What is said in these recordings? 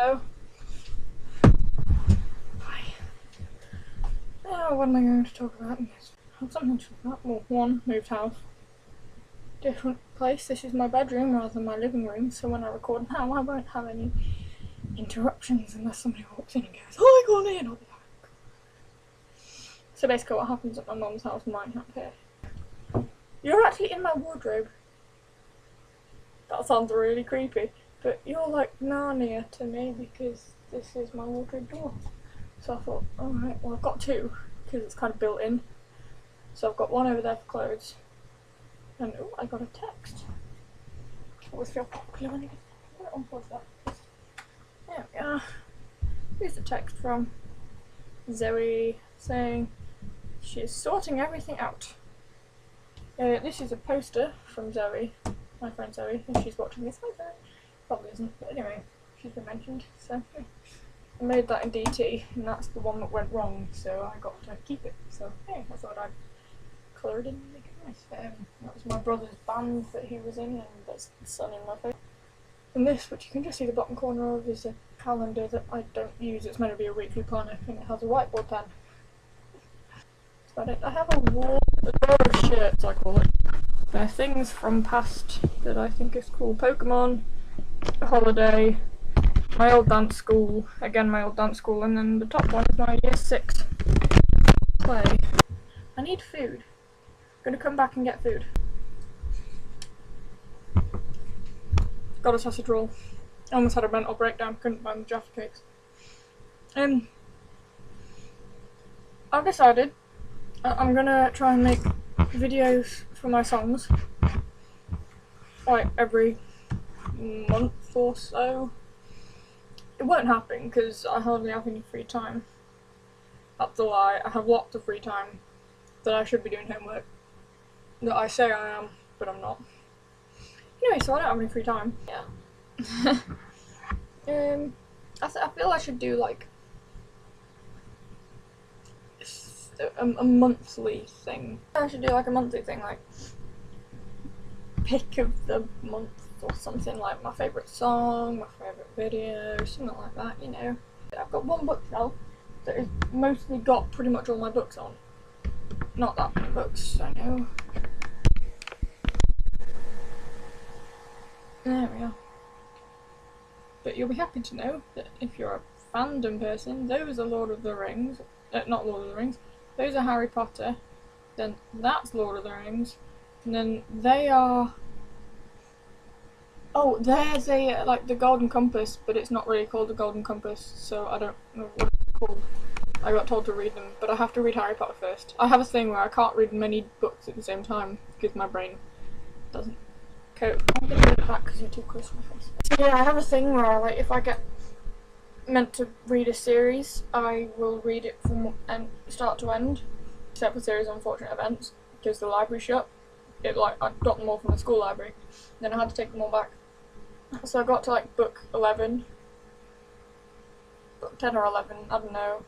Hello. Hi. What am I going to talk about? Yes. I have something to talk about. Well, one, moved house. Different place. This is my bedroom rather than my living room, so when I record now I won't have any interruptions unless somebody walks in and goes, "Oh, I got in!" I'll be back. So basically what happens at my mum's house might happen here. You're actually in my wardrobe. That sounds really creepy, but you're like Narnia to me because this is my wardrobe door. So I thought, alright, well I've got two, because it's kind of built in. So I've got one over there for clothes. And oh, I got a text. I always feel popular when I get unplug that. There we are. Here's the text from Zoe saying she's sorting everything out. This is a poster from Zoe, my friend Zoe, and she's watching this. Hi Zoe. Probably isn't, but anyway, she's been mentioned, so yeah. I made that in DT, and that's the one that went wrong, so I got to keep it. So hey, I thought I'd colour it in and make it nice. That was my brother's band that he was in, and that's the sun in my face. And this, which you can just see the bottom corner of, is a calendar that I don't use. It's meant to be a weekly planner, and it has a whiteboard pen. That's about it. I have a drawer of shirts, I call it. They're things from past that I think is cool. Pokemon, holiday, my old dance school, again my old dance school, and then the top one is my year 6 play. I need food. I'm gonna come back and get food. Got a sausage roll. I almost had a mental breakdown, couldn't find the Jaffa cakes. I've decided I'm gonna try and make videos for my songs, like every month or so. It won't happen because I hardly have any free time. That's a lie. I have lots of free time that I should be doing homework. That I say I am, but I'm not. Anyway, so I don't have any free time. Yeah. I feel I should do like a monthly thing. I should do like a monthly thing, like pick of the month or something, like my favourite song, my favourite video, something like that, you know. I've got one bookshelf that has mostly got pretty much all my books on. Not that many books, I know. There we are. But you'll be happy to know that if you're a fandom person, those are Lord of the Rings. Not Lord of the Rings. Those are Harry Potter. Then that's Lord of the Rings. And then they are... Oh, there's a, like, the Golden Compass, but it's not really called the Golden Compass, so I don't know what it's called. I got told to read them, but I have to read Harry Potter first. I have a thing where I can't read many books at the same time, because my brain doesn't cope. I'm gonna read it back because you're too close to my face. So yeah, I have a thing where, like, if I get meant to read a series, I will read it from start to end, except for series of unfortunate events, because the library's shut. I got them all from the school library, then I had to take them all back. So I got to like book 11, book 10 or 11, I don't know.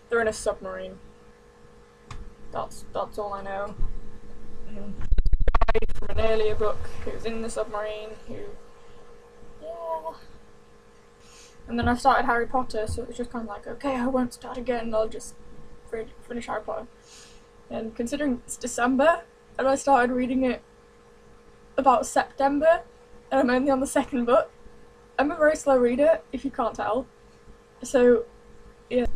They're in a submarine. That's all I know. From an earlier book who's in the submarine, yeah. And then I started Harry Potter, so it was just kind of like, okay, I won't start again, I'll just finish Harry Potter. And considering it's December, and I started reading it about September, and I'm only on the second book. I'm a very slow reader, if you can't tell. So, yeah.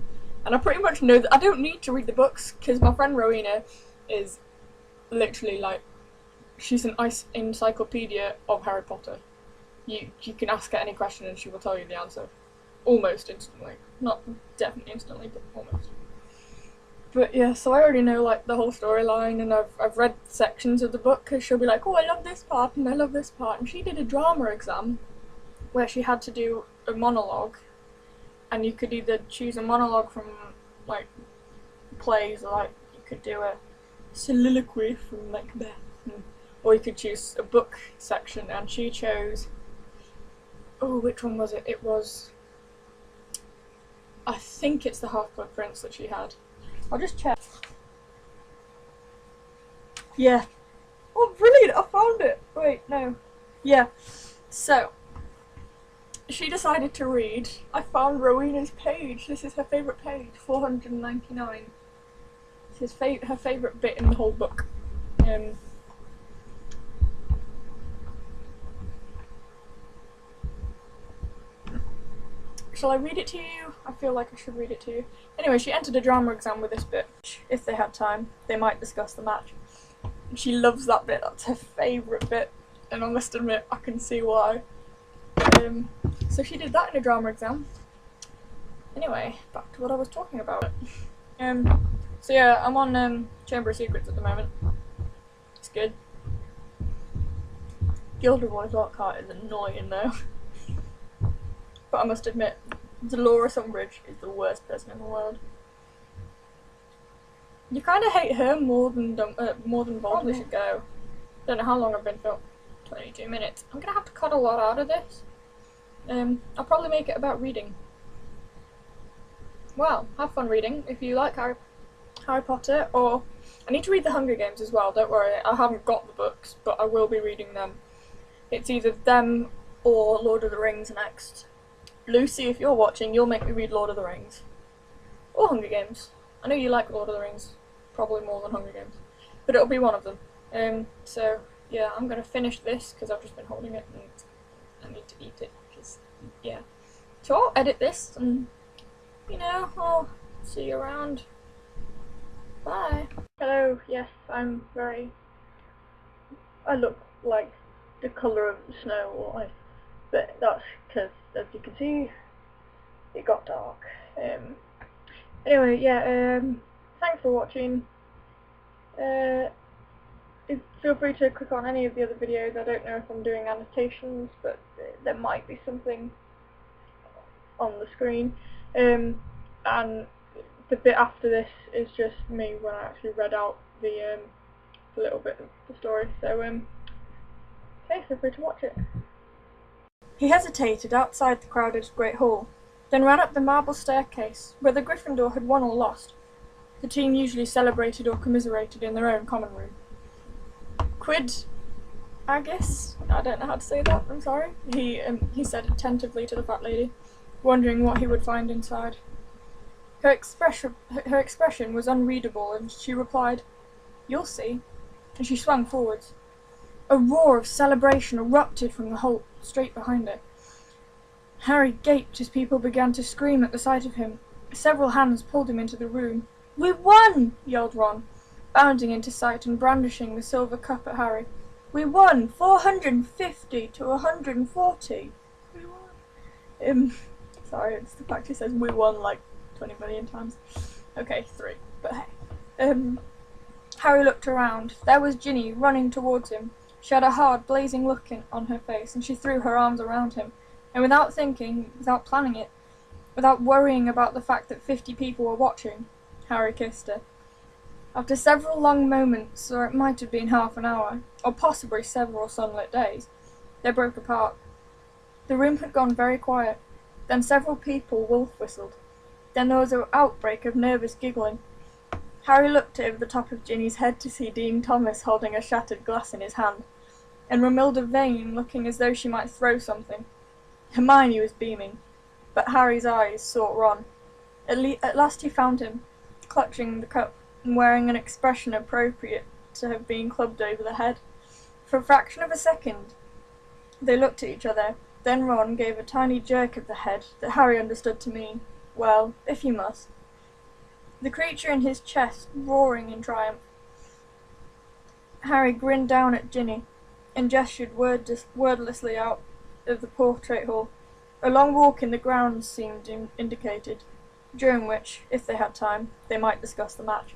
And I pretty much know that I don't need to read the books, because my friend Rowena is literally like, she's an encyclopedia of Harry Potter. You can ask her any question and she will tell you the answer. Almost instantly. Not definitely instantly, but almost. But yeah, so I already know like the whole storyline, and I've read sections of the book because she'll be like, oh, I love this part and I love this part. And she did a drama exam where she had to do a monologue, and you could either choose a monologue from like plays, or like you could do a soliloquy from Macbeth, or you could choose a book section, and she chose, oh, which one was it? It was, I think it's the Half-Blood Prince that she had. I'll just check. Yeah. Oh, brilliant! I found it! Wait, no. Yeah. So, she decided to read. I found Rowena's page. This is her favourite page, 499. This is her favourite bit in the whole book. Shall I read it to you? I feel like I should read it to you. Anyway, she entered a drama exam with this bit. If they had time, they might discuss the match. And she loves that bit. That's her favourite bit. And I must admit, I can see why. So she did that in a drama exam. Anyway, back to what I was talking about. So yeah, I'm on Chamber of Secrets at the moment. It's good. Gilderoy Lockhart is annoying though. But I must admit, Dolores Umbridge is the worst person in the world. You kind of hate her more than Boldly should go. Don't know how long I've been filming. 22 minutes. I'm gonna have to cut a lot out of this. I'll probably make it about reading. Well, have fun reading if you like Harry Potter, or I need to read the Hunger Games as well, don't worry, I haven't got the books, but I will be reading them. It's either them or Lord of the Rings next. Lucy, if you're watching, you'll make me read Lord of the Rings. Or Hunger Games. I know you like Lord of the Rings, probably more than Hunger Games, but it'll be one of them. So yeah, I'm gonna finish this because I've just been holding it and I need to eat it, because yeah. So I'll edit this and, you know, I'll see you around. Bye. Hello, yes, I look like the colour of the snow or ice, but that's because, as you can see, it got dark. Anyway, yeah, thanks for watching. Feel free to click on any of the other videos. I don't know if I'm doing annotations, but there might be something on the screen. And the bit after this is just me when I actually read out the little bit of the story. So, okay, feel free to watch it. He hesitated outside the crowded great hall, then ran up the marble staircase, where the Gryffindor had won or lost. The team usually celebrated or commiserated in their own common room. Quid, I guess? I don't know how to say that, I'm sorry. He said attentively to the fat lady, wondering what he would find inside. Her expression was unreadable, and she replied, "You'll see," and she swung forwards. A roar of celebration erupted from the hole straight behind her. Harry gaped as people began to scream at the sight of him. Several hands pulled him into the room. "We won!" yelled Ron, bounding into sight and brandishing the silver cup at Harry. "We won! 450 to 140! We won!" Sorry, it's the fact he says "we won" like 20 million times. Okay, 3, but hey. Harry looked around. There was Ginny running towards him. She had a hard, blazing look on her face, and she threw her arms around him. And without thinking, without planning it, without worrying about the fact that 50 people were watching, Harry kissed her. After several long moments, or it might have been half an hour, or possibly several sunlit days, they broke apart. The room had gone very quiet. Then several people wolf-whistled. Then there was an outbreak of nervous giggling. Harry looked over the top of Ginny's head to see Dean Thomas holding a shattered glass in his hand, and Romilda Vane looking as though she might throw something. Hermione was beaming, but Harry's eyes sought Ron. At last he found him, clutching the cup and wearing an expression appropriate to have been clubbed over the head. For a fraction of a second, they looked at each other. Then Ron gave a tiny jerk of the head that Harry understood to mean, "Well, if you must." The creature in his chest roaring in triumph. Harry grinned down at Ginny and gestured wordlessly out of the portrait hall. A long walk in the grounds seemed indicated, during which, if they had time, they might discuss the match.